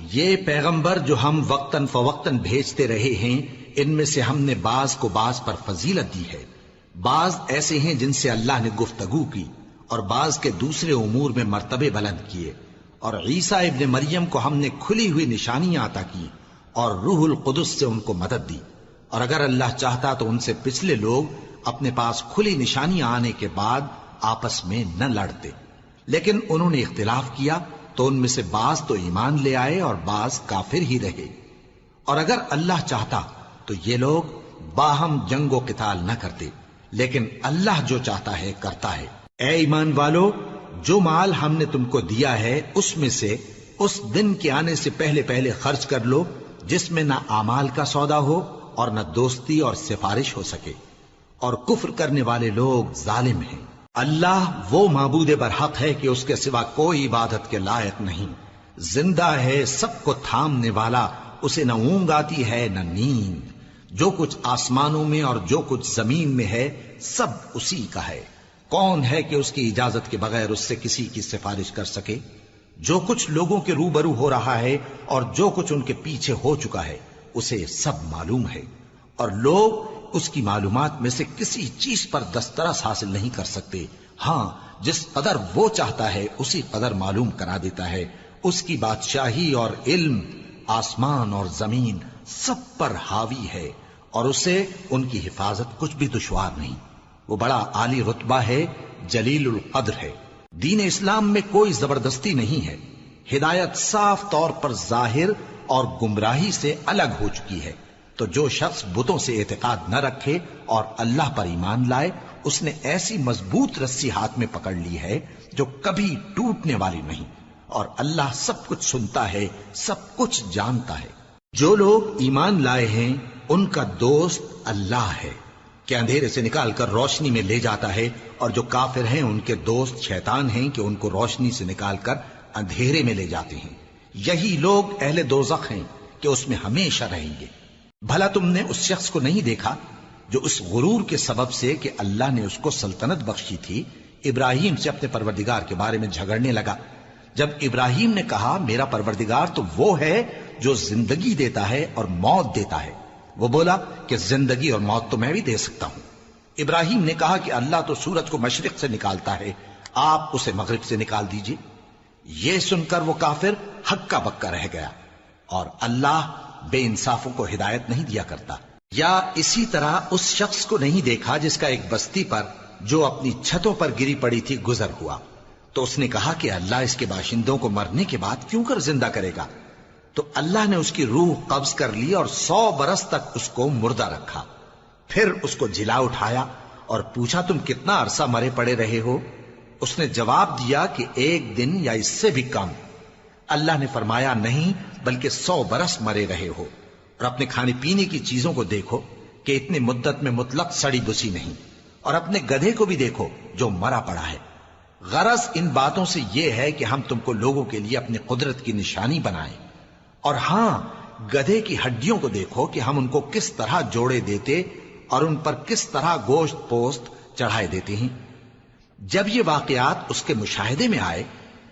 یہ پیغمبر جو ہم وقتاً فوقتاً بھیجتے رہے ہیں، ان میں سے ہم نے بعض کو بعض پر فضیلت دی ہے۔ بعض ایسے ہیں جن سے اللہ نے گفتگو کی، اور بعض کے دوسرے امور میں مرتبے بلند کیے۔ اور عیسیٰ ابن مریم کو ہم نے کھلی ہوئی نشانیاں عطا کی اور روح القدس سے ان کو مدد دی۔ اور اگر اللہ چاہتا تو ان سے پچھلے لوگ اپنے پاس کھلی نشانیاں آنے کے بعد آپس میں نہ لڑتے، لیکن انہوں نے اختلاف کیا تو ان میں سے بعض تو ایمان لے آئے اور بعض کافر ہی رہے۔ اور اگر اللہ چاہتا تو یہ لوگ باہم جنگ و قتال نہ کرتے، لیکن اللہ جو چاہتا ہے کرتا ہے۔ اے ایمان والو، جو مال ہم نے تم کو دیا ہے اس میں سے اس دن کے آنے سے پہلے پہلے خرچ کر لو جس میں نہ اعمال کا سودا ہو اور نہ دوستی اور سفارش ہو سکے، اور کفر کرنے والے لوگ ظالم ہیں۔ اللہ وہ معبود برحق ہے کہ اس کے سوا کوئی عبادت کے لائق نہیں، زندہ ہے، سب کو تھامنے والا، اسے نہ اونگ آتی ہے نہ نیند۔ جو کچھ آسمانوں میں اور جو کچھ زمین میں ہے سب اسی کا ہے۔ کون ہے کہ اس کی اجازت کے بغیر اس سے کسی کی سفارش کر سکے؟ جو کچھ لوگوں کے روبرو ہو رہا ہے اور جو کچھ ان کے پیچھے ہو چکا ہے اسے سب معلوم ہے، اور لوگ اس کی معلومات میں سے کسی چیز پر دسترس حاصل نہیں کر سکتے۔ ہاں، جس قدر وہ چاہتا ہے اسی قدر معلوم کرا دیتا ہے۔ اس کی بادشاہی اور علم آسمان اور زمین سب پر حاوی ہے، اور اسے ان کی حفاظت کچھ بھی دشوار نہیں۔ وہ بڑا عالی رتبہ ہے، جلیل القدر ہے۔ دین اسلام میں کوئی زبردستی نہیں ہے، ہدایت صاف طور پر ظاہر اور گمراہی سے الگ ہو چکی ہے۔ تو جو شخص بتوں سے اعتقاد نہ رکھے اور اللہ پر ایمان لائے، اس نے ایسی مضبوط رسی ہاتھ میں پکڑ لی ہے جو کبھی ٹوٹنے والی نہیں، اور اللہ سب کچھ سنتا ہے، سب کچھ جانتا ہے۔ جو لوگ ایمان لائے ہیں ان کا دوست اللہ ہے کہ اندھیرے سے نکال کر روشنی میں لے جاتا ہے، اور جو کافر ہیں ان کے دوست شیطان ہیں کہ ان کو روشنی سے نکال کر اندھیرے میں لے جاتے ہیں۔ یہی لوگ اہل دوزخ ہیں کہ اس میں ہمیشہ رہیں گے۔ بھلا تم نے اس شخص کو نہیں دیکھا جو اس غرور کے سبب سے کہ اللہ نے اس کو سلطنت بخشی تھی، ابراہیم سے اپنے پروردگار کے بارے میں جھگڑنے لگا؟ جب ابراہیم نے کہا میرا پروردگار تو وہ ہے جو زندگی دیتا ہے اور موت دیتا ہے، وہ بولا کہ زندگی اور موت تو میں بھی دے سکتا ہوں۔ ابراہیم نے کہا کہ اللہ تو سورج کو مشرق سے نکالتا ہے، آپ اسے مغرب سے نکال دیجئے۔ یہ سن کر وہ کافر ہکا بکا رہ گیا، اور اللہ بے انصافوں کو ہدایت نہیں دیا کرتا۔ یا اسی طرح اس شخص کو نہیں دیکھا جس کا ایک بستی پر جو اپنی چھتوں پر گری پڑی تھی گزر ہوا، تو اس نے کہا کہ اللہ اس کے باشندوں کو مرنے کے بعد کیوں کر زندہ کرے گا؟ تو اللہ نے اس کی روح قبض کر لی اور 100 برس تک اس کو مردہ رکھا۔ پھر اس کو جلا اٹھایا اور پوچھا تم کتنا عرصہ مرے پڑے رہے ہو؟ اس نے جواب دیا کہ 1 دن یا اس سے بھی کم۔ اللہ نے فرمایا نہیں، بلکہ 100 برس مرے رہے ہو، اور اپنے کھانے پینے کی چیزوں کو دیکھو کہ اتنی مدت میں مطلق سڑی بسی نہیں، اور اپنے گدھے کو بھی دیکھو جو مرا پڑا ہے۔ غرض ان باتوں سے یہ ہے کہ ہم تم کو لوگوں کے لیے اپنی قدرت کی نشانی بنائیں۔ اور ہاں، گدھے کی ہڈیوں کو دیکھو کہ ہم ان کو کس طرح جوڑے دیتے اور ان پر کس طرح گوشت پوست چڑھائے دیتے ہیں۔ جب یہ واقعات اس کے مشاہدے میں آئے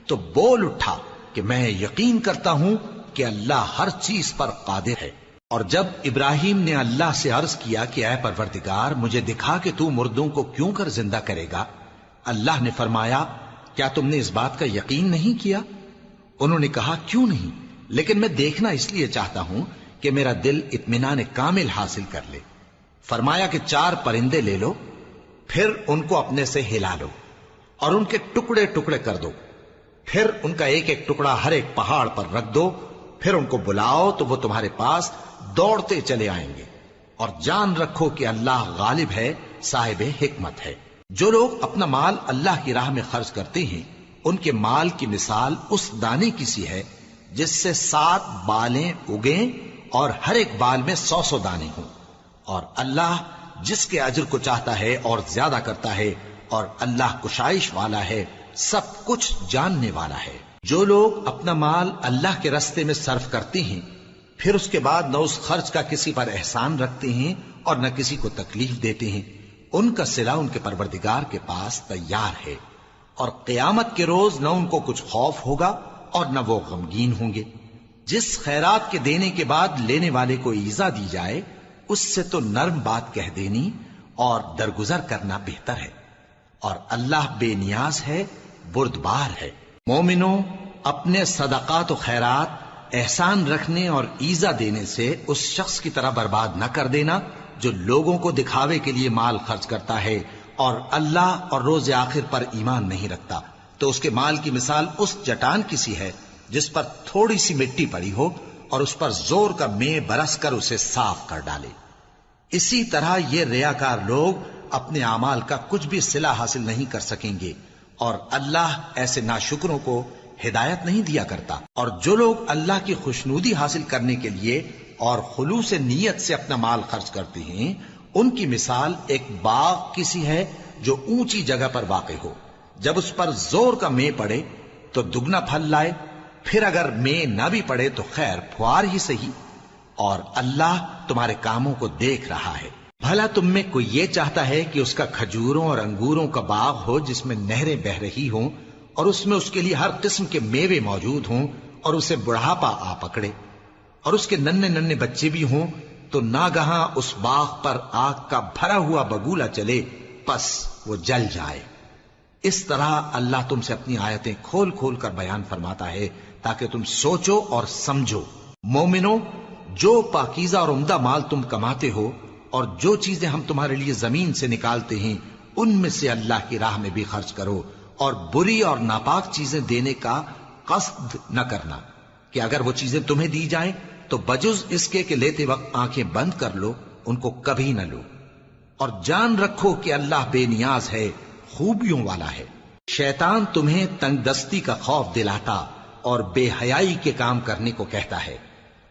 تو بول اٹھا کہ میں یقین کرتا ہوں کہ اللہ ہر چیز پر قادر ہے۔ اور جب ابراہیم نے اللہ سے عرض کیا کہ اے پروردگار مجھے دکھا کہ تو مردوں کو کیوں کر زندہ کرے گا، اللہ نے فرمایا کیا تم نے اس بات کا یقین نہیں کیا؟ انہوں نے کہا کیوں نہیں، لیکن میں دیکھنا اس لیے چاہتا ہوں کہ میرا دل اطمینان کامل حاصل کر لے۔ فرمایا کہ 4 پرندے لے لو، پھر ان کو اپنے سے ہلا لو اور ان کے ٹکڑے ٹکڑے کر دو، پھر ان کا ایک ایک ٹکڑا ہر ایک پہاڑ پر رکھ دو، پھر ان کو بلاؤ تو وہ تمہارے پاس دوڑتے چلے آئیں گے، اور جان رکھو کہ اللہ غالب ہے، صاحب حکمت ہے۔ جو لوگ اپنا مال اللہ کی راہ میں خرچ کرتے ہیں ان کے مال کی مثال اس دانے کی سی ہے جس سے 7 بالیں اگیں اور ہر ایک بال میں 100 دانے ہوں، اور اللہ جس کے اجر کو چاہتا ہے اور زیادہ کرتا ہے، اور اللہ کشائش والا ہے، سب کچھ جاننے والا ہے۔ جو لوگ اپنا مال اللہ کے راستے میں صرف کرتے ہیں پھر اس کے بعد نہ اس خرچ کا کسی پر احسان رکھتے ہیں اور نہ کسی کو تکلیف دیتے ہیں، ان کا صلہ ان کے پروردگار کے پاس تیار ہے، اور قیامت کے روز نہ ان کو کچھ خوف ہوگا اور نہ وہ غمگین ہوں گے۔ جس خیرات کے دینے کے بعد لینے والے کو ایذا دی جائے اس سے تو نرم بات کہہ دینی اور درگزر کرنا بہتر ہے، اور اللہ بے نیاز ہے، بردبار ہے۔ مومنوں، اپنے صدقات و خیرات احسان رکھنے اور ایذا دینے سے اس شخص کی طرح برباد نہ کر دینا جو لوگوں کو دکھاوے کے لیے مال خرچ کرتا ہے اور اللہ اور روز آخر پر ایمان نہیں رکھتا، تو اس کے مال کی مثال اس چٹان کی سی ہے جس پر تھوڑی سی مٹی پڑی ہو اور اس پر زور کا مے برس کر اسے صاف کر ڈالے۔ اسی طرح یہ ریاکار لوگ اپنے اعمال کا کچھ بھی صلہ حاصل نہیں کر سکیں گے، اور اللہ ایسے ناشکروں کو ہدایت نہیں دیا کرتا۔ اور جو لوگ اللہ کی خوشنودی حاصل کرنے کے لیے اور خلوص نیت سے اپنا مال خرچ کرتے ہیں، ان کی مثال ایک باغ کی سی ہے جو اونچی جگہ پر واقع ہو، جب اس پر زور کا مے پڑے تو دگنا پھل لائے، پھر اگر مے نہ بھی پڑے تو خیر پھوار ہی صحیح، اور اللہ تمہارے کاموں کو دیکھ رہا ہے۔ بھلا تم میں کوئی یہ چاہتا ہے کہ اس کا کھجوروں اور انگوروں کا باغ ہو جس میں نہریں بہہ رہی ہوں اور اس میں اس کے لیے ہر قسم کے میوے موجود ہوں اور اسے بڑھاپا آ پکڑے اور اس کے ننھے ننھے بچے بھی ہوں، تو ناگہاں اس باغ پر آگ کا بھرا ہوا بگولا چلے، پس وہ جل جائے۔ اس طرح اللہ تم سے اپنی آیتیں کھول کھول کر بیان فرماتا ہے تاکہ تم سوچو اور سمجھو۔ مومنو، جو پاکیزہ اور عمدہ مال تم کماتے ہو اور جو چیزیں ہم تمہارے لیے زمین سے نکالتے ہیں ان میں سے اللہ کی راہ میں بھی خرچ کرو، اور بری اور ناپاک چیزیں دینے کا قصد نہ کرنا کہ اگر وہ چیزیں تمہیں دی جائیں تو بجز اس کے کہ لیتے وقت آنکھیں بند کر لو ان کو کبھی نہ لو، اور جان رکھو کہ اللہ بے نیاز ہے، خوبیوں والا ہے۔ شیطان تمہیں تنگ دستی کا خوف دلاتا اور بے حیائی کے کام کرنے کو کہتا ہے،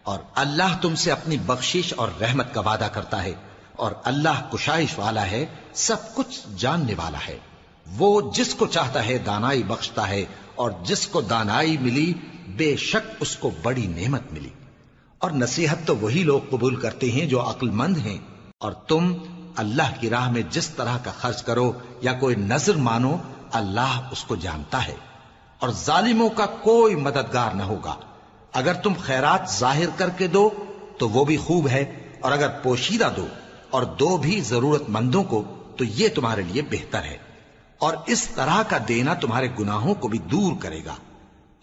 اور اللہ تم سے اپنی بخشش اور رحمت کا وعدہ کرتا ہے، اور اللہ کشائش والا ہے، سب کچھ جاننے والا ہے۔ وہ جس کو چاہتا ہے دانائی بخشتا ہے، اور جس کو دانائی ملی بے شک اس کو بڑی نعمت ملی۔ اور نصیحت تو وہی لوگ قبول کرتے ہیں جو عقل مند ہیں، اور تم اللہ کی راہ میں جس طرح کا خرچ کرو یا کوئی نذر مانو اللہ اس کو جانتا ہے، اور ظالموں کا کوئی مددگار نہ ہوگا۔ اگر تم خیرات ظاہر کر کے دو تو وہ بھی خوب ہے، اور اگر پوشیدہ دو اور دو بھی ضرورت مندوں کو تو یہ تمہارے لیے بہتر ہے، اور اس طرح کا دینا تمہارے گناہوں کو بھی دور کرے گا،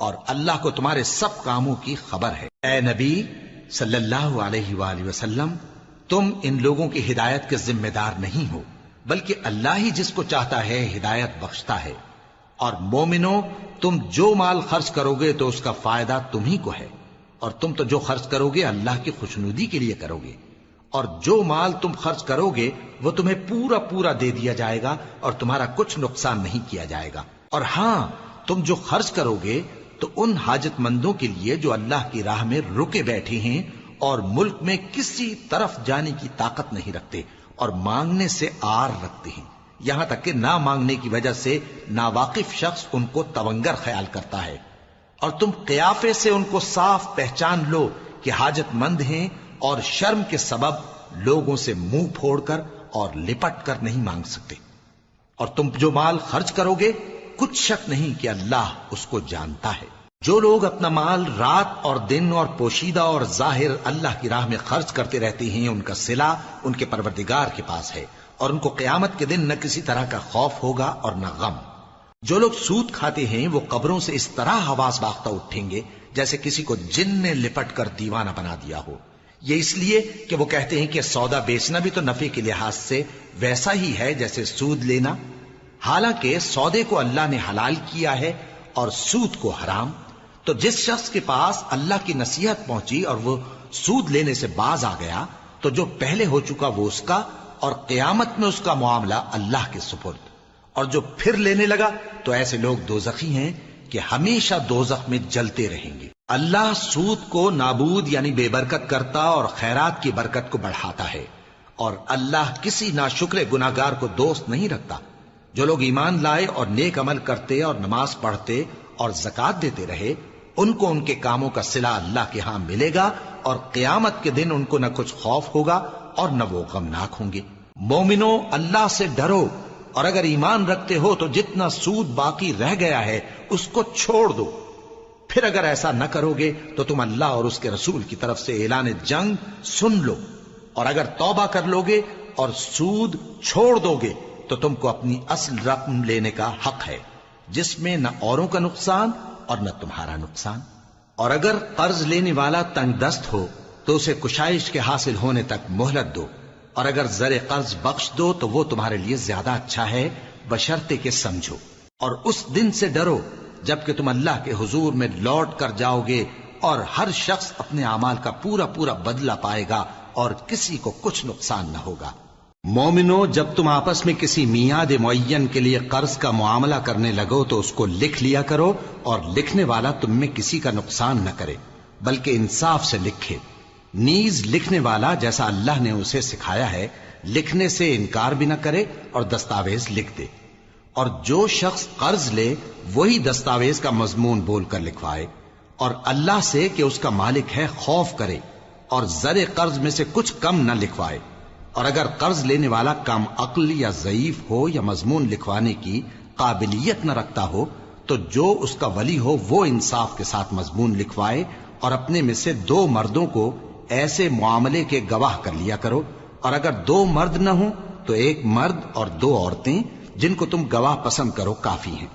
اور اللہ کو تمہارے سب کاموں کی خبر ہے۔ اے نبی صلی اللہ علیہ وآلہ وسلم، تم ان لوگوں کی ہدایت کے ذمہ دار نہیں ہو، بلکہ اللہ ہی جس کو چاہتا ہے ہدایت بخشتا ہے۔ اور مومنو، تم جو مال خرچ کرو گے تو اس کا فائدہ تمہیں کو ہے، اور تم تو جو خرچ کرو گے اللہ کی خوشنودی کے لیے کرو گے، اور جو مال تم خرچ کرو گے وہ تمہیں پورا پورا دے دیا جائے گا اور تمہارا کچھ نقصان نہیں کیا جائے گا۔ اور ہاں، تم جو خرچ کرو گے تو ان حاجت مندوں کے لیے جو اللہ کی راہ میں رکے بیٹھے ہیں اور ملک میں کسی طرف جانے کی طاقت نہیں رکھتے اور مانگنے سے آر رکھتے ہیں، یہاں تک کہ نہ مانگنے کی وجہ سے ناواقف شخص ان کو تونگر خیال کرتا ہے، اور تم قیافے سے ان کو صاف پہچان لو کہ حاجت مند ہیں، اور شرم کے سبب لوگوں سے منہ پھوڑ کر اور لپٹ کر نہیں مانگ سکتے۔ اور تم جو مال خرچ کرو گے کچھ شک نہیں کہ اللہ اس کو جانتا ہے۔ جو لوگ اپنا مال رات اور دن اور پوشیدہ اور ظاہر اللہ کی راہ میں خرچ کرتے رہتے ہیں، ان کا صلہ ان کے پروردگار کے پاس ہے، اور ان کو قیامت کے دن نہ کسی طرح کا خوف ہوگا اور نہ غم۔ جو لوگ سود کھاتے ہیں وہ قبروں سے اس طرح حواس باختہ اٹھیں گے جیسے کسی کو جن نے لپٹ کر دیوانہ بنا دیا ہو، یہ اس لیے کہ وہ کہتے ہیں کہ سودا بیچنا بھی تو نفع کے لحاظ سے ویسا ہی ہے جیسے سود لینا، حالانکہ سودے کو اللہ نے حلال کیا ہے اور سود کو حرام۔ تو جس شخص کے پاس اللہ کی نصیحت پہنچی اور وہ سود لینے سے باز آ گیا تو جو پہلے ہو چکا وہ اس کا، اور قیامت میں اس کا معاملہ اللہ کے سپرد، اور جو پھر لینے لگا تو ایسے لوگ دوزخی ہیں کہ ہمیشہ دوزخ میں جلتے رہیں گے۔ اللہ سود کو نابود یعنی بے برکت کرتا اور خیرات کی برکت کو بڑھاتا ہے، اور اللہ کسی ناشکر گناہگار کو دوست نہیں رکھتا۔ جو لوگ ایمان لائے اور نیک عمل کرتے اور نماز پڑھتے اور زکوٰۃ دیتے رہے، ان کو ان کے کاموں کا صلہ اللہ کے ہاں ملے گا، اور قیامت کے دن ان کو نہ کچھ خوف ہوگا اور نہ وہ غمناک ہوں گے۔ مومنو، اللہ سے ڈرو، اور اگر ایمان رکھتے ہو تو جتنا سود باقی رہ گیا ہے اس کو چھوڑ دو، پھر اگر ایسا نہ کرو گے تو تم اللہ اور اس کے رسول کی طرف سے اعلان جنگ سن لو، اور اگر توبہ کر لو گے اور سود چھوڑ دو گے تو تم کو اپنی اصل رقم لینے کا حق ہے، جس میں نہ اوروں کا نقصان اور نہ تمہارا نقصان۔ اور اگر قرض لینے والا تنگ دست ہو تو اسے کشائش کے حاصل ہونے تک مہلت دو، اور اگر زر قرض بخش دو تو وہ تمہارے لیے زیادہ اچھا ہے، بشرطے کہ سمجھو۔ اور اس دن سے ڈرو جبکہ تم اللہ کے حضور میں لوٹ کر جاؤ گے، اور ہر شخص اپنے اعمال کا پورا پورا بدلہ پائے گا اور کسی کو کچھ نقصان نہ ہوگا۔ مومنو، جب تم آپس میں کسی میعاد معین کے لیے قرض کا معاملہ کرنے لگو تو اس کو لکھ لیا کرو، اور لکھنے والا تم میں کسی کا نقصان نہ کرے بلکہ انصاف سے لکھے۔ نیز لکھنے والا جیسا اللہ نے اسے سکھایا ہے لکھنے سے انکار بھی نہ کرے اور دستاویز لکھ دے، اور جو شخص قرض لے وہی دستاویز کا مضمون بول کر لکھوائے، اور اللہ سے کہ اس کا مالک ہے خوف کرے، اور زر قرض میں سے کچھ کم نہ لکھوائے۔ اور اگر قرض لینے والا کم عقل یا ضعیف ہو یا مضمون لکھوانے کی قابلیت نہ رکھتا ہو تو جو اس کا ولی ہو وہ انصاف کے ساتھ مضمون لکھوائے، اور اپنے میں سے 2 مردوں کو ایسے معاملے کے گواہ کر لیا کرو، اور اگر 2 مرد نہ ہوں تو 1 مرد اور 2 عورتیں جن کو تم گواہ پسند کرو کافی ہیں،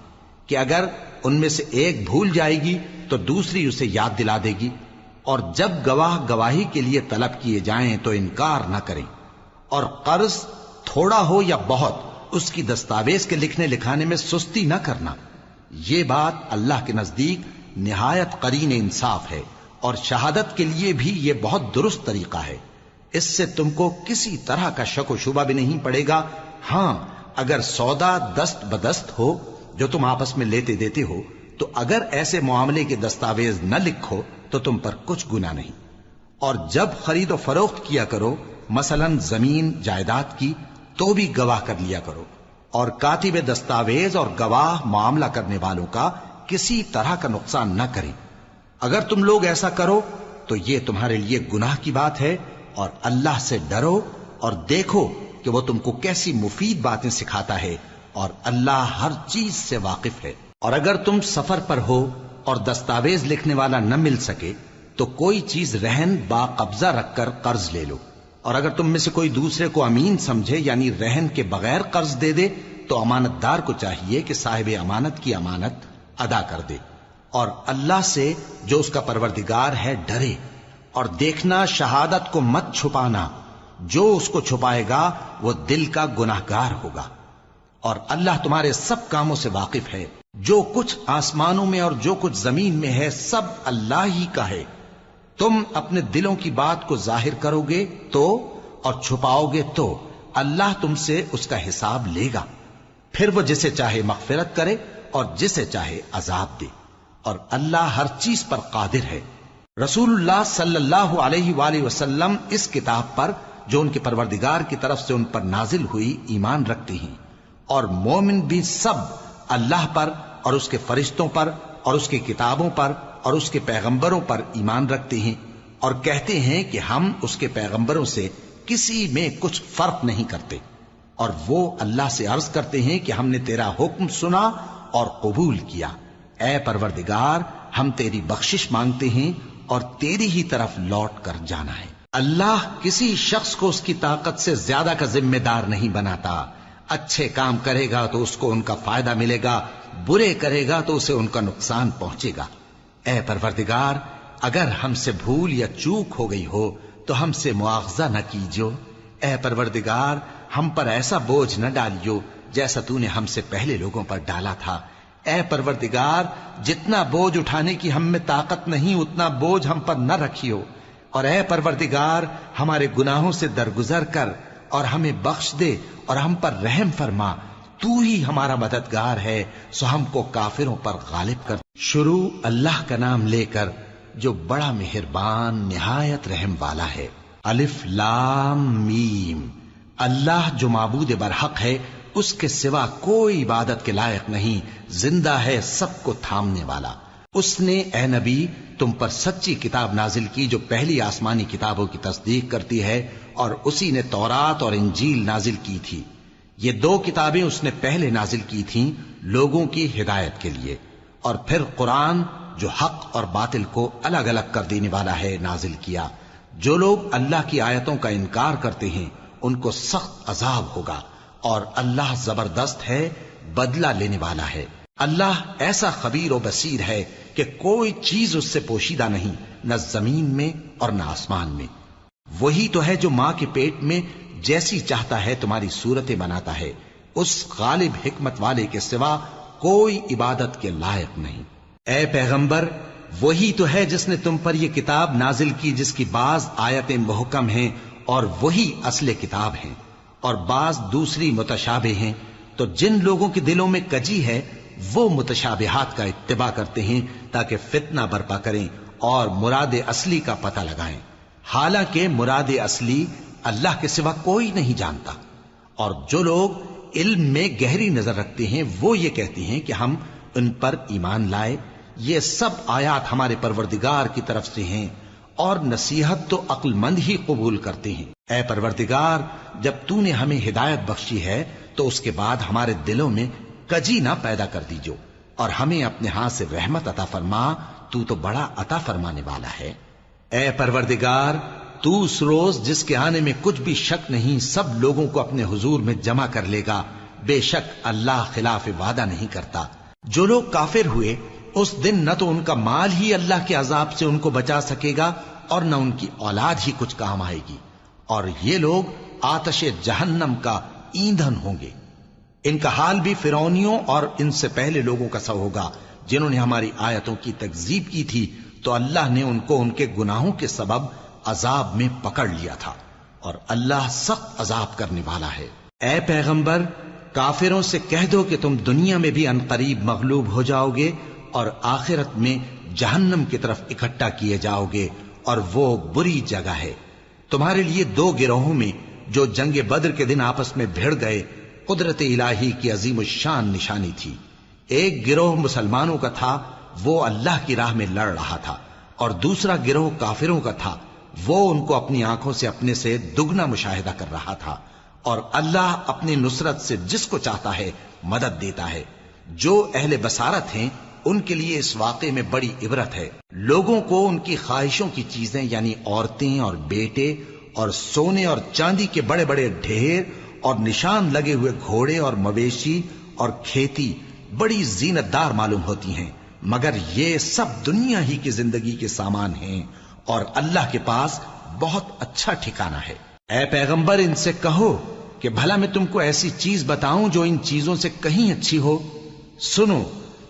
کہ اگر ان میں سے ایک بھول جائے گی تو دوسری اسے یاد دلا دے گی۔ اور جب گواہ گواہی کے لیے طلب کیے جائیں تو انکار نہ کریں، اور قرض تھوڑا ہو یا بہت اس کی دستاویز کے لکھنے لکھانے میں سستی نہ کرنا۔ یہ بات اللہ کے نزدیک نہایت قرین انصاف ہے، اور شہادت کے لیے بھی یہ بہت درست طریقہ ہے۔ اس سے تم کو کسی طرح کا شک و شبہ بھی نہیں پڑے گا۔ ہاں، اگر سودا دست بدست ہو جو تم آپس میں لیتے دیتے ہو تو اگر ایسے معاملے کے دستاویز نہ لکھو تو تم پر کچھ گناہ نہیں۔ اور جب خرید و فروخت کیا کرو، مثلا زمین جائیداد کی، تو بھی گواہ کر لیا کرو، اور کاتب دستاویز اور گواہ معاملہ کرنے والوں کا کسی طرح کا نقصان نہ کریں۔ اگر تم لوگ ایسا کرو تو یہ تمہارے لیے گناہ کی بات ہے، اور اللہ سے ڈرو اور دیکھو کہ وہ تم کو کیسی مفید باتیں سکھاتا ہے، اور اللہ ہر چیز سے واقف ہے۔ اور اگر تم سفر پر ہو اور دستاویز لکھنے والا نہ مل سکے تو کوئی چیز رہن با قبضہ رکھ کر قرض لے لو، اور اگر تم میں سے کوئی دوسرے کو امین سمجھے یعنی رہن کے بغیر قرض دے دے تو امانت دار کو چاہیے کہ صاحب امانت کی امانت ادا کر دے، اور اللہ سے جو اس کا پروردگار ہے ڈرے، اور دیکھنا شہادت کو مت چھپانا، جو اس کو چھپائے گا وہ دل کا گناہگار ہوگا۔ اور اللہ تمہارے سب کاموں سے واقف ہے، جو کچھ آسمانوں میں اور جو کچھ زمین میں ہے سب اللہ ہی کا ہے۔ تم اپنے دلوں کی بات کو ظاہر کرو گے تو اور چھپاؤ گے تو اللہ تم سے اس کا حساب لے گا، پھر وہ جسے چاہے مغفرت کرے اور جسے چاہے عذاب دے، اور اللہ ہر چیز پر قادر ہے۔ رسول اللہ صلی اللہ علیہ وآلہ وسلم اس کتاب پر جو ان کے پروردگار کی طرف سے ان پر نازل ہوئی ایمان رکھتے ہیں، اور مومن بھی سب اللہ پر اور اس کے فرشتوں پر اور اس کی کتابوں پر اور اس کے پیغمبروں پر ایمان رکھتے ہیں، اور کہتے ہیں کہ ہم اس کے پیغمبروں سے کسی میں کچھ فرق نہیں کرتے، اور وہ اللہ سے عرض کرتے ہیں کہ ہم نے تیرا حکم سنا اور قبول کیا۔ اے پروردگار، ہم تیری بخشش مانگتے ہیں اور تیری ہی طرف لوٹ کر جانا ہے۔ اللہ کسی شخص کو اس کی طاقت سے زیادہ کا ذمہ دار نہیں بناتا۔ اچھے کام کرے گا تو اس کو ان کا فائدہ ملے گا، برے کرے گا تو اسے ان کا نقصان پہنچے گا۔ اے پروردگار، اگر ہم سے بھول یا چوک ہو گئی ہو تو ہم سے مواخذہ نہ کیجو۔ اے پروردگار، ہم پر ایسا بوجھ نہ ڈالیو جیسا تو نے ہم سے پہلے لوگوں پر ڈالا تھا۔ اے پروردگار، جتنا بوجھ اٹھانے کی ہم میں طاقت نہیں اتنا بوجھ ہم پر نہ رکھیو، اور اے پروردگار ہمارے گناہوں سے درگزر کر اور ہمیں بخش دے اور ہم پر رحم فرما، تو ہی ہمارا مددگار ہے، سو ہم کو کافروں پر غالب کر۔ شروع اللہ کا نام لے کر جو بڑا مہربان نہایت رحم والا ہے۔ الف لام میم۔ اللہ جو معبود برحق ہے، اس کے سوا کوئی عبادت کے لائق نہیں، زندہ ہے، سب کو تھامنے والا۔ اس نے اے نبی تم پر سچی کتاب نازل کی جو پہلی آسمانی کتابوں کی تصدیق کرتی ہے، اور اسی نے تورات اور انجیل نازل کی تھی۔ یہ 2 کتابیں اس نے پہلے نازل کی تھیں لوگوں کی ہدایت کے لیے، اور پھر قرآن جو حق اور باطل کو الگ الگ کر دینے والا ہے نازل کیا۔ جو لوگ اللہ کی آیتوں کا انکار کرتے ہیں ان کو سخت عذاب ہوگا، اور اللہ زبردست ہے، بدلہ لینے والا ہے۔ اللہ ایسا خبیر و بصیر ہے کہ کوئی چیز اس سے پوشیدہ نہیں، نہ زمین میں اور نہ آسمان میں۔ وہی تو ہے جو ماں کے پیٹ میں جیسی چاہتا ہے تمہاری صورتیں بناتا ہے، اس غالب حکمت والے کے سوا کوئی عبادت کے لائق نہیں۔ اے پیغمبر، وہی تو ہے جس نے تم پر یہ کتاب نازل کی جس کی بعض آیتیں محکم ہیں اور وہی اصل کتاب ہیں، اور بعض دوسری متشابہ ہیں۔ تو جن لوگوں کے دلوں میں کجی ہے وہ متشابہات کا اتباع کرتے ہیں تاکہ فتنہ برپا کریں اور مراد اصلی کا پتہ لگائیں، حالانکہ مراد اصلی اللہ کے سوا کوئی نہیں جانتا۔ اور جو لوگ علم میں گہری نظر رکھتے ہیں وہ یہ کہتے ہیں کہ ہم ان پر ایمان لائے، یہ سب آیات ہمارے پروردگار کی طرف سے ہیں، اور نصیحت تو عقل مند ہی قبول کرتے ہیں۔ اے پروردگار، جب تو نے ہمیں ہدایت بخشی ہے تو اس کے بعد ہمارے دلوں میں کجی نہ پیدا کر دیجو، اور ہمیں اپنے ہاتھ سے رحمت عطا فرما، تو بڑا عطا فرمانے والا ہے۔ اے پروردگار، تو اس روز جس کے آنے میں کچھ بھی شک نہیں سب لوگوں کو اپنے حضور میں جمع کر لے گا، بے شک اللہ خلاف وعدہ نہیں کرتا۔ جو لوگ کافر ہوئے اس دن نہ تو ان کا مال ہی اللہ کے عذاب سے ان کو بچا سکے گا اور نہ ان کی اولاد ہی کچھ کام آئے گی، اور یہ لوگ آتش جہنم کا ایندھن ہوں گے۔ ان کا حال بھی فرعونیوں اور ان سے پہلے لوگوں کا سا ہوگا جنہوں نے ہماری آیتوں کی تکذیب کی تھی، تو اللہ نے ان کو ان کے گناہوں کے سبب عذاب میں پکڑ لیا تھا، اور اللہ سخت عذاب کرنے والا ہے۔ اے پیغمبر، کافروں سے کہہ دو کہ تم دنیا میں بھی عنقریب مغلوب ہو جاؤ گے اور آخرت میں جہنم کی طرف اکٹھا کیے جاؤ گے، اور وہ بری جگہ ہے۔ تمہارے لیے دو گروہوں میں جو جنگ بدر کے دن آپس میں بھیڑ گئے قدرت الہی کی عظیم الشان نشانی تھی۔ ایک گروہ مسلمانوں کا تھا، وہ اللہ کی راہ میں لڑ رہا تھا، اور دوسرا گروہ کافروں کا تھا، وہ ان کو اپنی آنکھوں سے اپنے سے دگنا مشاہدہ کر رہا تھا۔ اور اللہ اپنی نصرت سے جس کو چاہتا ہے مدد دیتا ہے۔ جو اہل بصارت ہیں ان کے لیے اس واقعے میں بڑی عبرت ہے۔ لوگوں کو ان کی خواہشوں کی چیزیں یعنی عورتیں اور بیٹے اور سونے اور چاندی کے بڑے بڑے ڈھیر اور نشان لگے ہوئے گھوڑے اور مویشی اور کھیتی بڑی زینت دار معلوم ہوتی ہیں، مگر یہ سب دنیا ہی کی زندگی کے سامان ہیں، اور اللہ کے پاس بہت اچھا ٹھکانہ ہے۔ اے پیغمبر، ان سے کہو کہ بھلا میں تم کو ایسی چیز بتاؤں جو ان چیزوں سے کہیں اچھی ہو؟ سنو،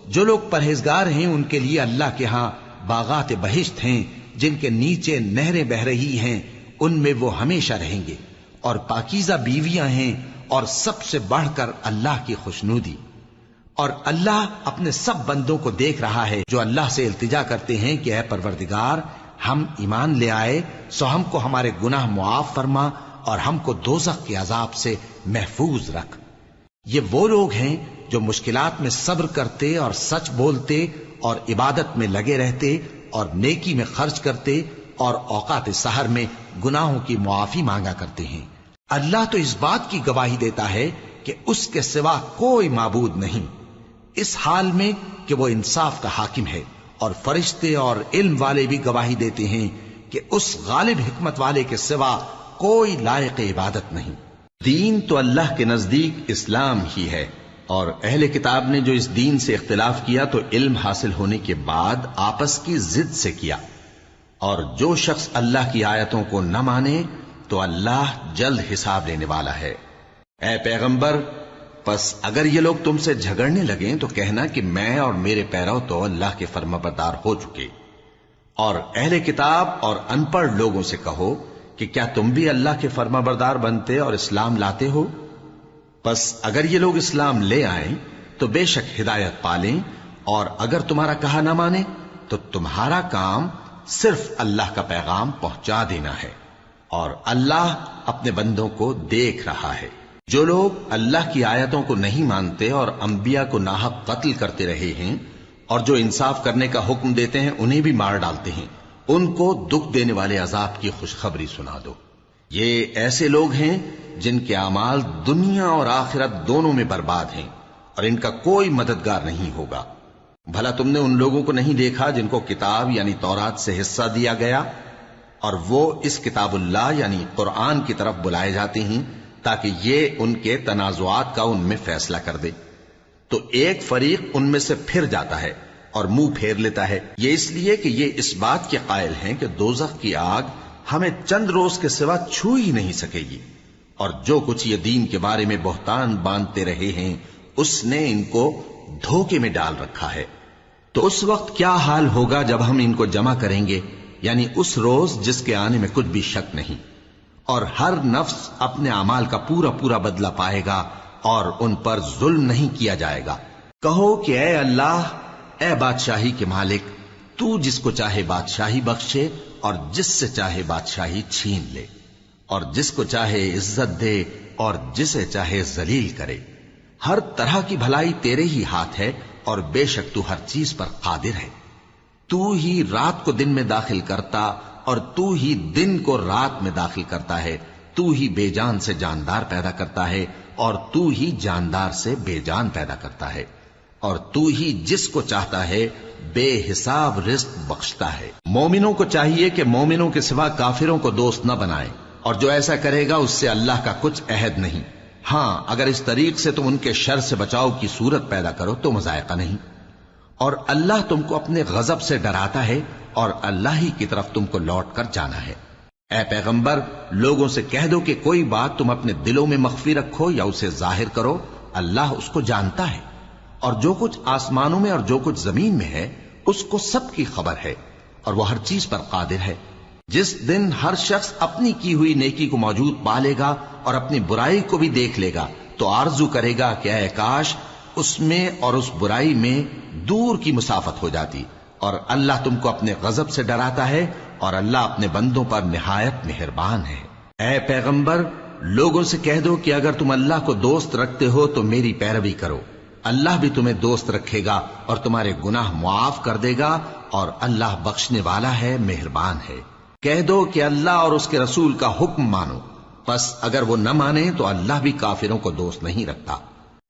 جو لوگ پرہیزگار ہیں ان کے لیے اللہ کے ہاں باغات بہشت ہیں جن کے نیچے نہریں بہ رہی ہیں، ان میں وہ ہمیشہ رہیں گے، اور پاکیزہ بیویاں ہیں، اور سب سے بڑھ کر اللہ کی خوشنودی۔ اور اللہ اپنے سب بندوں کو دیکھ رہا ہے جو اللہ سے التجا کرتے ہیں کہ اے پروردگار، ہم ایمان لے آئے سو ہم کو ہمارے گناہ معاف فرما اور ہم کو دوزخ کے عذاب سے محفوظ رکھ۔ یہ وہ لوگ ہیں جو مشکلات میں صبر کرتے اور سچ بولتے اور عبادت میں لگے رہتے اور نیکی میں خرچ کرتے اور اوقات سحر میں گناہوں کی معافی مانگا کرتے ہیں۔ اللہ تو اس بات کی گواہی دیتا ہے کہ اس کے سوا کوئی معبود نہیں، اس حال میں کہ وہ انصاف کا حاکم ہے، اور فرشتے اور علم والے بھی گواہی دیتے ہیں کہ اس غالب حکمت والے کے سوا کوئی لائق عبادت نہیں۔ دین تو اللہ کے نزدیک اسلام ہی ہے، اور اہل کتاب نے جو اس دین سے اختلاف کیا تو علم حاصل ہونے کے بعد آپس کی ضد سے کیا، اور جو شخص اللہ کی آیتوں کو نہ مانے تو اللہ جلد حساب لینے والا ہے۔ اے پیغمبر، پس اگر یہ لوگ تم سے جھگڑنے لگیں تو کہنا کہ میں اور میرے پیرو تو اللہ کے فرمانبردار ہو چکے، اور اہل کتاب اور ان پڑھ لوگوں سے کہو کہ کیا تم بھی اللہ کے فرمانبردار بنتے اور اسلام لاتے ہو؟ پس اگر یہ لوگ اسلام لے آئیں تو بے شک ہدایت پالیں، اور اگر تمہارا کہا نہ مانے تو تمہارا کام صرف اللہ کا پیغام پہنچا دینا ہے، اور اللہ اپنے بندوں کو دیکھ رہا ہے۔ جو لوگ اللہ کی آیتوں کو نہیں مانتے اور انبیاء کو ناحق قتل کرتے رہے ہیں، اور جو انصاف کرنے کا حکم دیتے ہیں انہیں بھی مار ڈالتے ہیں، ان کو دکھ دینے والے عذاب کی خوشخبری سنا دو۔ یہ ایسے لوگ ہیں جن کے اعمال دنیا اور آخرت دونوں میں برباد ہیں، اور ان کا کوئی مددگار نہیں ہوگا۔ بھلا تم نے ان لوگوں کو نہیں دیکھا جن کو کتاب یعنی تورات سے حصہ دیا گیا اور وہ اس کتاب اللہ یعنی قرآن کی طرف بلائے جاتے ہیں تاکہ یہ ان کے تنازعات کا ان میں فیصلہ کر دے؟ تو ایک فریق ان میں سے پھر جاتا ہے اور منہ پھیر لیتا ہے، یہ اس لیے کہ یہ اس بات کے قائل ہیں کہ دوزخ کی آگ ہمیں چند روز کے سوا چھو ہی نہیں سکے گی، اور جو کچھ یہ دین کے بارے میں بہتان باندھتے رہے ہیں اس نے ان کو دھوکے میں ڈال رکھا ہے۔ تو اس وقت کیا حال ہوگا جب ہم ان کو جمع کریں گے، یعنی اس روز جس کے آنے میں کچھ بھی شک نہیں، اور ہر نفس اپنے اعمال کا پورا پورا بدلہ پائے گا اور ان پر ظلم نہیں کیا جائے گا۔ کہو کہ اے اللہ، اے بادشاہی کے مالک، تو جس کو چاہے بادشاہی بخشے اور جس سے چاہے بادشاہی چھین لے، اور جس کو چاہے عزت دے اور جسے چاہے ذلیل کرے۔ ہر طرح کی بھلائی تیرے ہی ہاتھ ہے اور بے شک تو ہر چیز پر قادر ہے۔ تو ہی رات کو دن میں داخل کرتا اور تو ہی دن کو رات میں داخل کرتا ہے، تو ہی بے جان سے جاندار پیدا کرتا ہے اور تو ہی جاندار سے بے جان پیدا کرتا ہے، اور تو ہی جس کو چاہتا ہے بے حساب رزق بخشتا ہے۔ مومنوں کو چاہیے کہ مومنوں کے سوا کافروں کو دوست نہ بنائیں، اور جو ایسا کرے گا اس سے اللہ کا کچھ عہد نہیں۔ ہاں، اگر اس طریق سے تم ان کے شر سے بچاؤ کی صورت پیدا کرو تو مذائقہ نہیں، اور اللہ تم کو اپنے غضب سے ڈراتا ہے اور اللہ ہی کی طرف تم کو لوٹ کر جانا ہے۔ اے پیغمبر، لوگوں سے کہہ دو کہ کوئی بات تم اپنے دلوں میں مخفی رکھو یا اسے ظاہر کرو، اللہ اس کو جانتا ہے، اور جو کچھ آسمانوں میں اور جو کچھ زمین میں ہے اس کو سب کی خبر ہے، اور وہ ہر چیز پر قادر ہے۔ جس دن ہر شخص اپنی کی ہوئی نیکی کو موجود پا لے گا اور اپنی برائی کو بھی دیکھ لے گا تو آرزو کرے گا کہ اے کاش اس میں اور اس برائی میں دور کی مسافت ہو جاتی، اور اللہ تم کو اپنے غضب سے ڈراتا ہے اور اللہ اپنے بندوں پر نہایت مہربان ہے۔ اے پیغمبر، لوگوں سے کہہ دو کہ اگر تم اللہ کو دوست رکھتے ہو تو میری پیروی کرو، اللہ بھی تمہیں دوست رکھے گا اور تمہارے گناہ معاف کر دے گا، اور اللہ بخشنے والا ہے، مہربان ہے۔ کہہ دو کہ اللہ اور اس کے رسول کا حکم مانو، پس اگر وہ نہ مانے تو اللہ بھی کافروں کو دوست نہیں رکھتا۔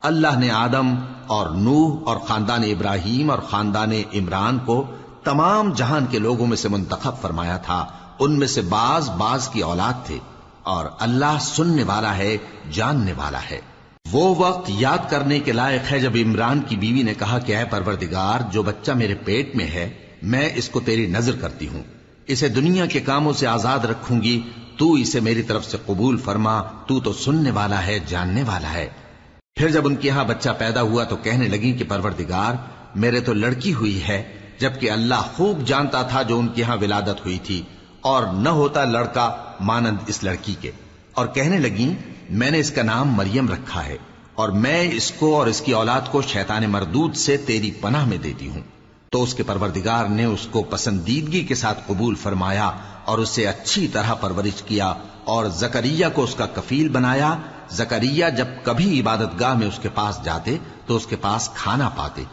اللہ نے آدم اور نوح اور خاندان ابراہیم اور خاندان عمران کو تمام جہان کے لوگوں میں سے منتخب فرمایا تھا، ان میں سے بعض کی اولاد تھے، اور اللہ سننے والا ہے، جاننے والا ہے۔ وہ وقت یاد کرنے کے لائق ہے جب عمران کی بیوی نے کہا کہ اے پروردگار، جو بچہ میرے پیٹ میں ہے میں اس کو تیری نظر کرتی ہوں، اسے دنیا کے کاموں سے آزاد رکھوں گی، تو اسے میری طرف سے قبول فرما، تو سننے والا ہے، جاننے والا ہے۔ پھر جب ان کے ہاں بچہ پیدا ہوا تو کہنے لگی کہ پروردگار، میرے تو لڑکی ہوئی ہے، جبکہ اللہ خوب جانتا تھا جو ان کے ہاں ولادت ہوئی تھی، اور نہ ہوتا لڑکا مانند اس لڑکی کے، اور کہنے لگی میں نے اس کا نام مریم رکھا ہے، اور میں اس کو اور اس کی اولاد کو شیطان مردود سے تیری پناہ میں دیتی ہوں۔ تو اس کے پروردگار نے اس کو پسندیدگی کے ساتھ قبول فرمایا اور اسے اچھی طرح پرورش کیا، اور زکریا کو اس کا کفیل بنایا۔ زکریا جب کبھی عبادت گاہ میں اس کے پاس جاتے تو اس کے پاس کھانا پاتے۔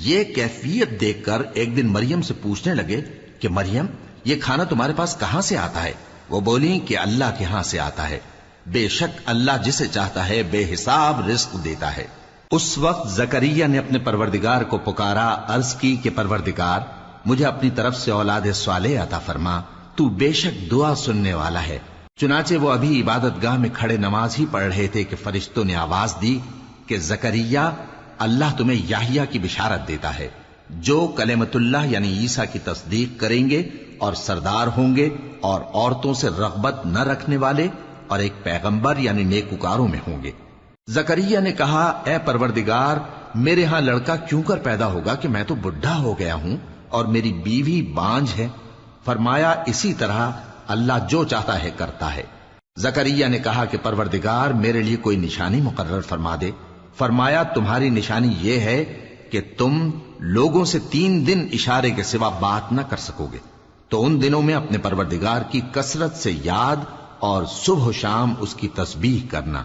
یہ کیفیت دیکھ کر ایک دن مریم سے پوچھنے لگے کہ مریم، یہ کھانا تمہارے پاس کہاں سے آتا ہے؟ وہ بولی کہ اللہ کے ہاں سے آتا ہے، بے شک اللہ جسے چاہتا ہے بے حساب رزق دیتا ہے۔ اس وقت زکریا نے اپنے پروردگار کو پکارا، عرض کی کہ پروردگار، مجھے اپنی طرف سے اولاد صالح عطا فرما، تو بے شک دعا سننے والا ہے۔ چنانچہ وہ ابھی عبادت گاہ میں کھڑے نماز ہی پڑھ رہے تھے کہ فرشتوں نے آواز دی کہ زکریا، اللہ تمہیں یحییٰ کی بشارت دیتا ہے، جو کلمۃ اللہ یعنی عیسیٰ کی تصدیق کریں گے اور سردار ہوں گے اور عورتوں سے رغبت نہ رکھنے والے اور ایک پیغمبر یعنی نیکوکاروں میں ہوں گے۔ زکریا نے کہا، اے پروردگار، میرے ہاں لڑکا کیوں کر پیدا ہوگا کہ میں تو بڈھا ہو گیا ہوں اور میری بیوی بانجھ ہے؟ فرمایا، اسی طرح اللہ جو چاہتا ہے کرتا ہے۔ زکریا نے کہا کہ پروردگار، میرے لیے کوئی نشانی مقرر فرما دے۔ فرمایا، تمہاری نشانی یہ ہے کہ تم لوگوں سے 3 دن اشارے کے سوا بات نہ کر سکو گے، تو ان دنوں میں اپنے پروردگار کی کثرت سے یاد اور صبح و شام اس کی تسبیح کرنا۔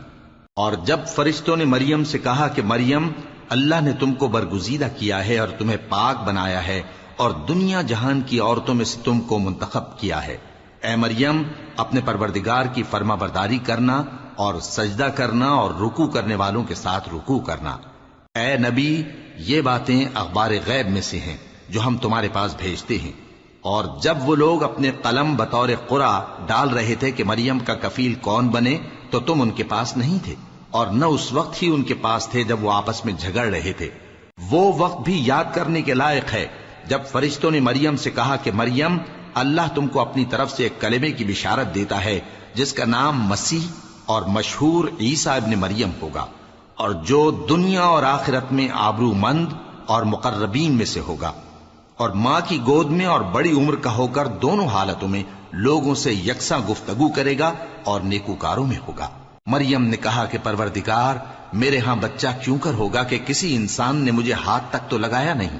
اور جب فرشتوں نے مریم سے کہا کہ مریم، اللہ نے تم کو برگزیدہ کیا ہے اور تمہیں پاک بنایا ہے اور دنیا جہان کی عورتوں میں سے تم کو منتخب کیا ہے، اے مریم، اپنے پروردگار کی فرما برداری کرنا اور سجدہ کرنا اور رکوع کرنے والوں کے ساتھ رکوع کرنا۔ اے نبی، یہ باتیں اخبار غیب میں سے ہیں جو ہم تمہارے پاس بھیجتے ہیں۔ اور جب وہ لوگ اپنے قلم بطور قرعہ ڈال رہے تھے کہ مریم کا کفیل کون بنے تو تم ان کے پاس نہیں تھے، اور نہ اس وقت ہی ان کے پاس تھے جب وہ آپس میں جھگڑ رہے تھے۔ وہ وقت بھی یاد کرنے کے لائق ہے جب فرشتوں نے مریم سے کہا کہ مریم، اللہ تم کو اپنی طرف سے ایک کلمے کی بشارت دیتا ہے جس کا نام مسیح اور مشہور عیسیٰ ابن مریم ہوگا، اور جو دنیا اور آخرت میں آبرو مند اور مقربین میں سے ہوگا، اور ماں کی گود میں اور بڑی عمر کا ہو کر دونوں حالتوں میں لوگوں سے یکساں گفتگو کرے گا اور نیکوکاروں میں ہوگا۔ مریم نے کہا کہ پروردگار، میرے ہاں بچہ کیوں کر ہوگا کہ کسی انسان نے مجھے ہاتھ تک تو لگایا نہیں۔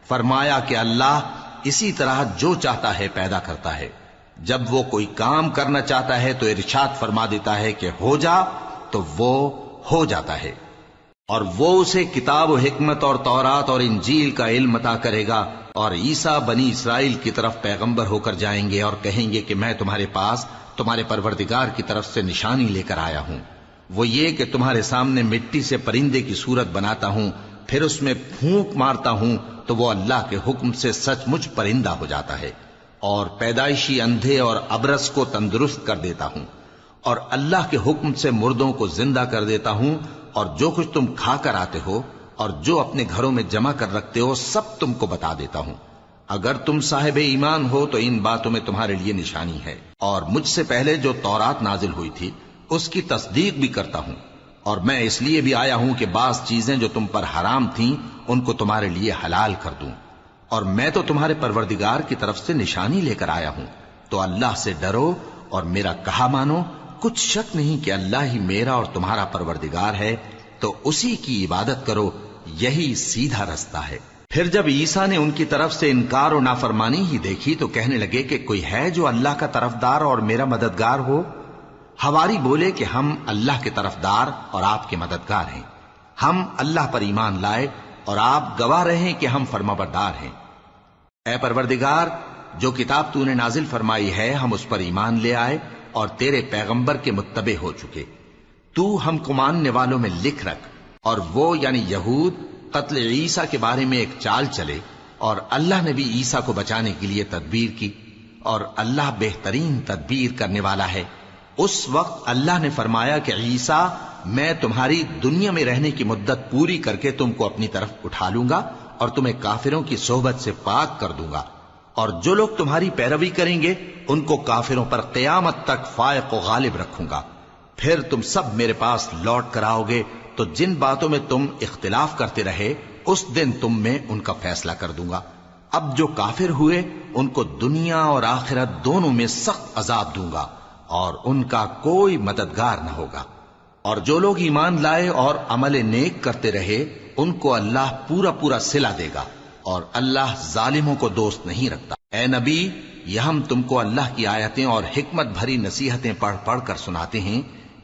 فرمایا کہ اللہ اسی طرح جو چاہتا ہے پیدا کرتا ہے، جب وہ کوئی کام کرنا چاہتا ہے تو ارشاد فرما دیتا ہے کہ ہو جا تو وہ ہو جاتا ہے۔ اور وہ اسے کتاب و حکمت اور تورات اور انجیل کا علم عطا کرے گا، اور عیسیٰ بنی اسرائیل کی طرف پیغمبر ہو کر جائیں گے اور کہیں گے کہ میں تمہارے پاس تمہارے پروردگار کی طرف سے نشانی لے کر آیا ہوں، وہ یہ کہ تمہارے سامنے مٹی سے پرندے کی صورت بناتا ہوں، پھر اس میں پھونک مارتا ہوں تو وہ اللہ کے حکم سے سچ مچ پرندہ ہو جاتا ہے، اور پیدائشی اندھے اور ابرص کو تندرست کر دیتا ہوں، اور اللہ کے حکم سے مردوں کو زندہ کر دیتا ہوں، اور جو کچھ تم کھا کر آتے ہو اور جو اپنے گھروں میں جمع کر رکھتے ہو سب تم کو بتا دیتا ہوں۔ اگر تم صاحب ایمان ہو تو ان باتوں میں تمہارے لیے نشانی ہے، اور مجھ سے پہلے جو تورات نازل ہوئی تھی اس کی تصدیق بھی کرتا ہوں، اور میں اس لیے بھی آیا ہوں کہ بعض چیزیں جو تم پر حرام تھیں ان کو تمہارے لیے حلال کر دوں، اور میں تو تمہارے پروردگار کی طرف سے نشانی لے کر آیا ہوں، تو اللہ سے ڈرو اور میرا کہا مانو۔ کچھ شک نہیں کہ اللہ ہی میرا اور تمہارا پروردگار ہے، تو اسی کی عبادت کرو، یہی سیدھا رستہ ہے۔ پھر جب عیسیٰ نے ان کی طرف سے انکار و نافرمانی ہی دیکھی تو کہنے لگے کہ کوئی ہے جو اللہ کا طرفدار اور میرا مددگار ہو؟ حواری بولے کہ ہم اللہ کے طرفدار اور آپ کے مددگار ہیں، ہم اللہ پر ایمان لائے اور آپ گواہ رہے کہ ہم فرمانبردار ہیں۔ اے پروردگار، جو کتاب تو نے نازل فرمائی ہے ہم اس پر ایمان لے آئے اور تیرے پیغمبر کے متبع ہو چکے، تو ہم کو ماننے والوں میں لکھ رکھ۔ اور وہ یعنی یہود قتل عیسیٰ کے بارے میں ایک چال چلے، اور اللہ نے بھی عیسیٰ کو بچانے کے لیے تدبیر کی، اور اللہ بہترین تدبیر کرنے والا ہے۔ اس وقت اللہ نے فرمایا کہ عیسیٰ، میں تمہاری دنیا میں رہنے کی مدت پوری کر کے تم کو اپنی طرف اٹھا لوں گا اور تمہیں کافروں کی صحبت سے پاک کر دوں گا، اور جو لوگ تمہاری پیروی کریں گے ان کو کافروں پر قیامت تک فائق و غالب رکھوں گا۔ پھر تم سب میرے پاس لوٹ کر آؤ گے تو جن باتوں میں تم اختلاف کرتے رہے اس دن تم میں ان کا فیصلہ کر دوں گا۔ اب جو کافر ہوئے ان کو دنیا اور آخرت دونوں میں سخت عذاب دوں گا، اور ان کا کوئی مددگار نہ ہوگا۔ اور جو لوگ ایمان لائے اور عمل نیک کرتے رہے ان کو اللہ پورا پورا صلہ دے گا، اور اللہ ظالموں کو دوست نہیں رکھتا۔ اے نبی، یہ ہم تم کو اللہ کی آیتیں اور حکمت بھری نصیحتیں پڑھ پڑھ کر سناتے ہیں۔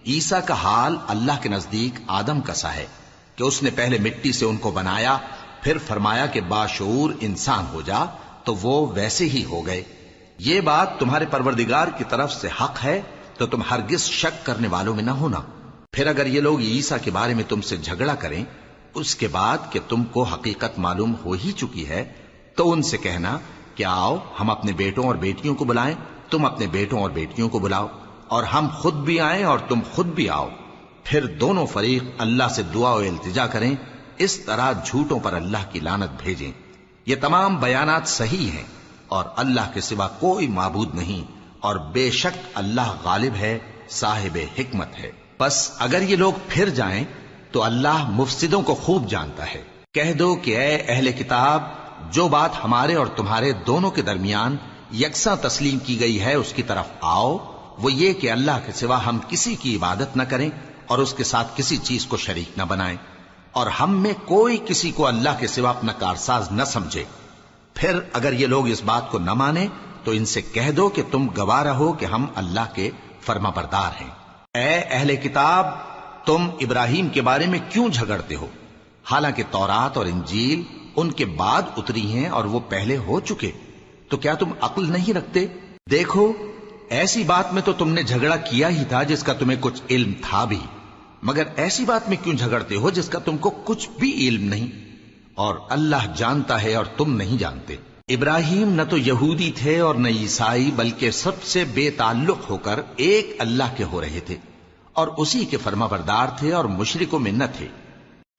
عیسیٰ کا حال اللہ کے نزدیک آدم کا سا ہے کہ اس نے پہلے مٹی سے ان کو بنایا، پھر فرمایا کہ باشعور انسان ہو جا، تو وہ ویسے ہی ہو گئے۔ یہ بات تمہارے پروردگار کی طرف سے حق ہے، تو تم ہرگز شک کرنے والوں میں نہ ہونا۔ پھر اگر یہ لوگ عیسیٰ کے بارے میں تم سے جھگڑا کریں اس کے بعد کہ تم کو حقیقت معلوم ہو ہی چکی ہے، تو ان سے کہنا کہ آؤ ہم اپنے بیٹوں اور بیٹیوں کو بلائیں، تم اپنے بیٹوں اور بیٹیوں کو بلاؤ، اور ہم خود بھی آئیں اور تم خود بھی آؤ، پھر دونوں فریق اللہ سے دعا و التجا کریں، اس طرح جھوٹوں پر اللہ کی لعنت بھیجیں۔ یہ تمام بیانات صحیح ہیں، اور اللہ کے سوا کوئی معبود نہیں، اور بے شک اللہ غالب ہے، صاحب حکمت ہے۔ بس اگر یہ لوگ پھر جائیں تو اللہ مفسدوں کو خوب جانتا ہے۔ کہہ دو کہ اے اہل کتاب، جو بات ہمارے اور تمہارے دونوں کے درمیان یکساں تسلیم کی گئی ہے اس کی طرف آؤ، وہ یہ کہ اللہ کے سوا ہم کسی کی عبادت نہ کریں اور اس کے ساتھ کسی چیز کو شریک نہ بنائیں، اور ہم میں کوئی کسی کو اللہ کے سوا اپنا کارساز نہ سمجھے۔ پھر اگر یہ لوگ اس بات کو نہ مانیں تو ان سے کہہ دو کہ تم گواہ رہو کہ ہم اللہ کے فرما بردار ہیں۔ اے اہل کتاب، تم ابراہیم کے بارے میں کیوں جھگڑتے ہو؟ حالانکہ تورات اور انجیل ان کے بعد اتری ہیں اور وہ پہلے ہو چکے، تو کیا تم عقل نہیں رکھتے؟ دیکھو، ایسی بات میں تو تم نے جھگڑا کیا ہی تھا جس کا تمہیں کچھ علم تھا بھی، مگر ایسی بات میں کیوں جھگڑتے ہو جس کا تم کو کچھ بھی علم نہیں؟ اور اللہ جانتا ہے اور تم نہیں جانتے۔ ابراہیم نہ تو یہودی تھے اور نہ عیسائی، بلکہ سب سے بے تعلق ہو کر ایک اللہ کے ہو رہے تھے اور اسی کے فرما بردار تھے اور مشرکوں میں نہ تھے۔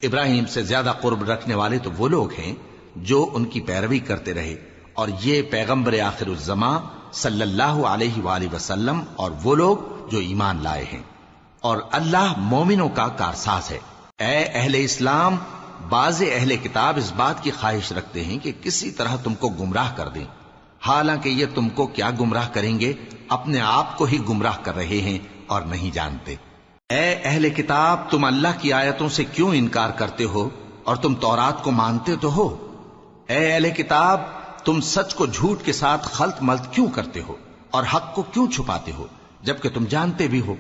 ابراہیم سے زیادہ قرب رکھنے والے تو وہ لوگ ہیں جو ان کی پیروی کرتے رہے، اور یہ پیغمبر آخر الزماں صلی اللہ علیہ وآلہ وسلم اور وہ لوگ جو ایمان لائے ہیں، اور اللہ مومنوں کا کارساز ہے۔ اے اہل اسلام، بعض اہل کتاب اس بات کی خواہش رکھتے ہیں کہ کسی طرح تم کو گمراہ کر دیں، حالانکہ یہ تم کو کیا گمراہ کریں گے، اپنے آپ کو ہی گمراہ کر رہے ہیں اور نہیں جانتے۔ اے اہل کتاب، تم اللہ کی آیتوں سے کیوں انکار کرتے ہو اور تم تورات کو مانتے تو ہو؟ اے اہل کتاب، تم سچ کو جھوٹ کے ساتھ خلط ملط کیوں کرتے ہو اور حق کو کیوں چھپاتے ہو جبکہ تم جانتے بھی ہو؟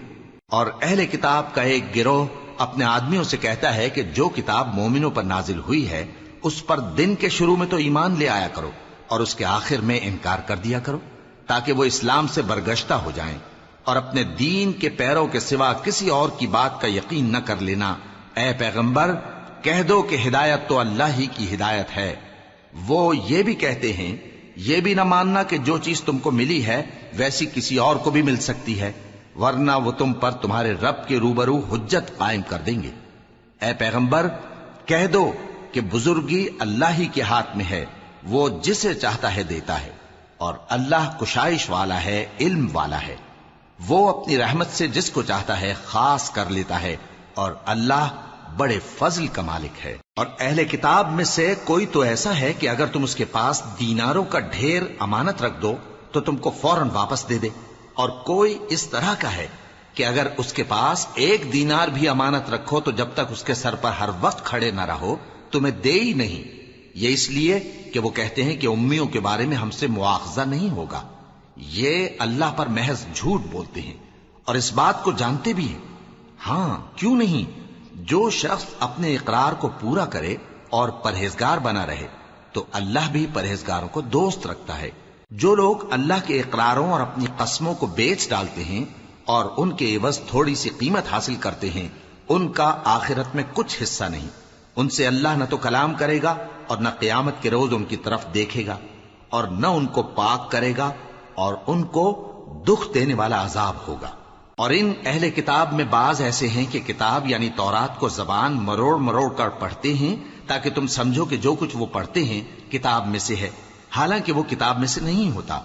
اور اہل کتاب کا ایک گروہ اپنے آدمیوں سے کہتا ہے کہ جو کتاب مومنوں پر نازل ہوئی ہے اس پر دن کے شروع میں تو ایمان لے آیا کرو اور اس کے آخر میں انکار کر دیا کرو، تاکہ وہ اسلام سے برگشتہ ہو جائیں اور اپنے دین کے پیروں کے سوا کسی اور کی بات کا یقین نہ کر لینا۔ اے پیغمبر، کہہ دو کہ ہدایت تو اللہ ہی کی ہدایت ہے۔ وہ یہ بھی کہتے ہیں، یہ بھی نہ ماننا کہ جو چیز تم کو ملی ہے ویسی کسی اور کو بھی مل سکتی ہے، ورنہ وہ تم پر تمہارے رب کے روبرو حجت قائم کر دیں گے۔ اے پیغمبر، کہہ دو کہ بزرگی اللہ ہی کے ہاتھ میں ہے، وہ جسے چاہتا ہے دیتا ہے، اور اللہ کشائش والا ہے، علم والا ہے۔ وہ اپنی رحمت سے جس کو چاہتا ہے خاص کر لیتا ہے، اور اللہ بڑے فضل کا مالک ہے۔ اور اہل کتاب میں سے کوئی تو ایسا ہے کہ اگر تم اس کے پاس دیناروں کا ڈھیر امانت رکھ دو تو تم کو فوراً واپس دے دے، اور کوئی اس طرح کا ہے کہ اگر اس کے پاس ایک دینار بھی امانت رکھو تو جب تک اس کے سر پر ہر وقت کھڑے نہ رہو تمہیں دے ہی نہیں۔ یہ اس لیے کہ وہ کہتے ہیں کہ امیوں کے بارے میں ہم سے مواخذہ نہیں ہوگا۔ یہ اللہ پر محض جھوٹ بولتے ہیں اور اس بات کو جانتے بھی ہیں۔ ہاں، کیوں نہیں، جو شخص اپنے اقرار کو پورا کرے اور پرہیزگار بنا رہے تو اللہ بھی پرہیزگاروں کو دوست رکھتا ہے۔ جو لوگ اللہ کے اقراروں اور اپنی قسموں کو بیچ ڈالتے ہیں اور ان کے عوض تھوڑی سی قیمت حاصل کرتے ہیں، ان کا آخرت میں کچھ حصہ نہیں۔ ان سے اللہ نہ تو کلام کرے گا اور نہ قیامت کے روز ان کی طرف دیکھے گا، اور نہ ان کو پاک کرے گا، اور ان کو دکھ دینے والا عذاب ہوگا۔ اور ان اہل کتاب میں بعض ایسے ہیں کہ کتاب یعنی تورات کو زبان مروڑ مروڑ کر پڑھتے ہیں تاکہ تم سمجھو کہ جو کچھ وہ پڑھتے ہیں کتاب میں سے ہے، حالانکہ وہ کتاب میں سے نہیں ہوتا،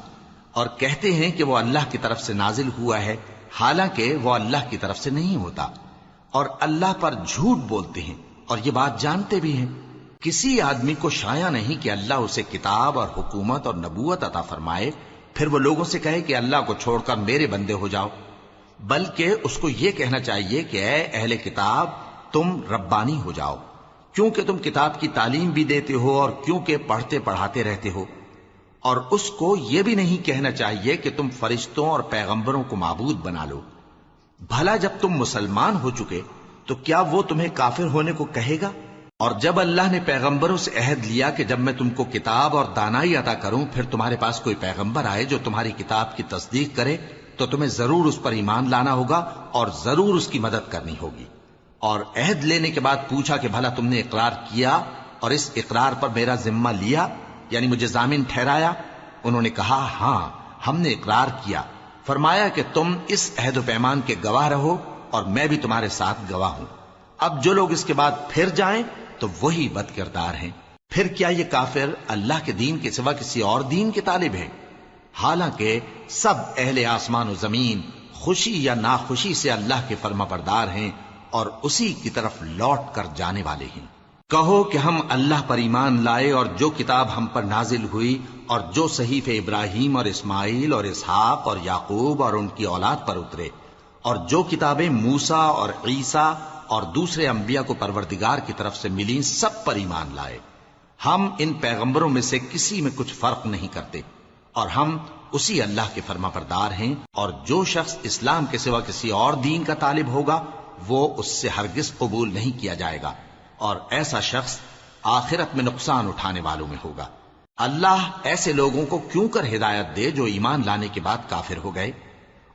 اور کہتے ہیں کہ وہ اللہ کی طرف سے نازل ہوا ہے، حالانکہ وہ اللہ کی طرف سے نہیں ہوتا، اور اللہ پر جھوٹ بولتے ہیں اور یہ بات جانتے بھی ہیں۔ کسی آدمی کو شایع نہیں کہ اللہ اسے کتاب اور حکومت اور نبوت عطا فرمائے پھر وہ لوگوں سے کہے کہ اللہ کو چھوڑ کر میرے بندے ہو جاؤ، بلکہ اس کو یہ کہنا چاہیے کہ اے اہل کتاب، تم ربانی ہو جاؤ، کیونکہ تم کتاب کی تعلیم بھی دیتے ہو اور کیونکہ پڑھتے پڑھاتے رہتے ہو۔ اور اس کو یہ بھی نہیں کہنا چاہیے کہ تم فرشتوں اور پیغمبروں کو معبود بنا لو۔ بھلا جب تم مسلمان ہو چکے تو کیا وہ تمہیں کافر ہونے کو کہے گا؟ اور جب اللہ نے پیغمبروں سے عہد لیا کہ جب میں تم کو کتاب اور دانائی عطا کروں پھر تمہارے پاس کوئی پیغمبر آئے جو تمہاری کتاب کی تصدیق کرے تو تمہیں ضرور اس پر ایمان لانا ہوگا اور ضرور اس کی مدد کرنی ہوگی۔ اور عہد لینے کے بعد پوچھا کہ بھلا تم نے اقرار کیا اور اس اقرار پر میرا ذمہ لیا، یعنی مجھے ضامن ٹھہرایا؟ انہوں نے کہا ہاں، ہم نے اقرار کیا۔ فرمایا کہ تم اس عہد و پیمان کے گواہ رہو اور میں بھی تمہارے ساتھ گواہ ہوں۔ اب جو لوگ اس کے بعد پھر جائیں تو وہی بد کردار ہیں۔ پھر کیا یہ کافر اللہ کے دین کے سوا کسی اور دین کے طالب ہیں؟ حالانکہ سب اہل آسمان و زمین خوشی یا ناخوشی سے اللہ کے فرما بردار ہیں اور اسی کی طرف لوٹ کر جانے والے ہیں۔ کہو کہ ہم اللہ پر ایمان لائے اور جو کتاب ہم پر نازل ہوئی اور جو صحیفے ابراہیم اور اسماعیل اور اسحاق اور یعقوب اور ان کی اولاد پر اترے، اور جو کتابیں موسیٰ اور عیسیٰ اور دوسرے انبیاء کو پروردگار کی طرف سے ملیں، سب پر ایمان لائے۔ ہم ان پیغمبروں میں سے کسی میں کچھ فرق نہیں کرتے، اور ہم اسی اللہ کے فرما بردار ہیں۔ اور جو شخص اسلام کے سوا کسی اور دین کا طالب ہوگا وہ اس سے ہرگز قبول نہیں کیا جائے گا، اور ایسا شخص آخرت میں نقصان اٹھانے والوں میں ہوگا۔ اللہ ایسے لوگوں کو کیوں کر ہدایت دے جو ایمان لانے کے بعد کافر ہو گئے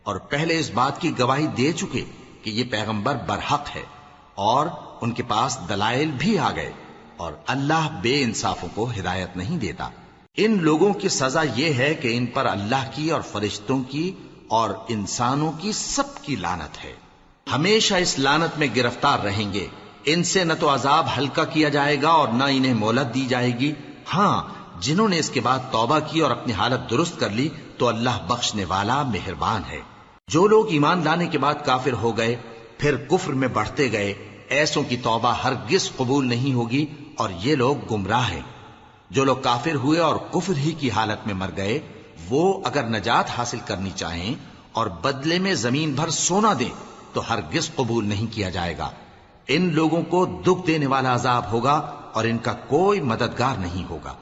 اور پہلے اس بات کی گواہی دے چکے کہ یہ پیغمبر برحق ہے اور ان کے پاس دلائل بھی آ گئے، اور اللہ بے انصافوں کو ہدایت نہیں دیتا۔ ان لوگوں کی سزا یہ ہے کہ ان پر اللہ کی اور فرشتوں کی اور انسانوں کی سب کی لعنت ہے، ہمیشہ اس لعنت میں گرفتار رہیں گے۔ ان سے نہ تو عذاب ہلکا کیا جائے گا اور نہ انہیں مہلت دی جائے گی۔ ہاں، جنہوں نے اس کے بعد توبہ کی اور اپنی حالت درست کر لی تو اللہ بخشنے والا مہربان ہے۔ جو لوگ ایمان لانے کے بعد کافر ہو گئے پھر کفر میں بڑھتے گئے، ایسوں کی توبہ ہرگز قبول نہیں ہوگی اور یہ لوگ گمراہ ہیں۔ جو لوگ کافر ہوئے اور کفر ہی کی حالت میں مر گئے، وہ اگر نجات حاصل کرنی چاہیں اور بدلے میں زمین بھر سونا دیں تو ہرگز قبول نہیں کیا جائے گا۔ ان لوگوں کو دکھ دینے والا عذاب ہوگا اور ان کا کوئی مددگار نہیں ہوگا۔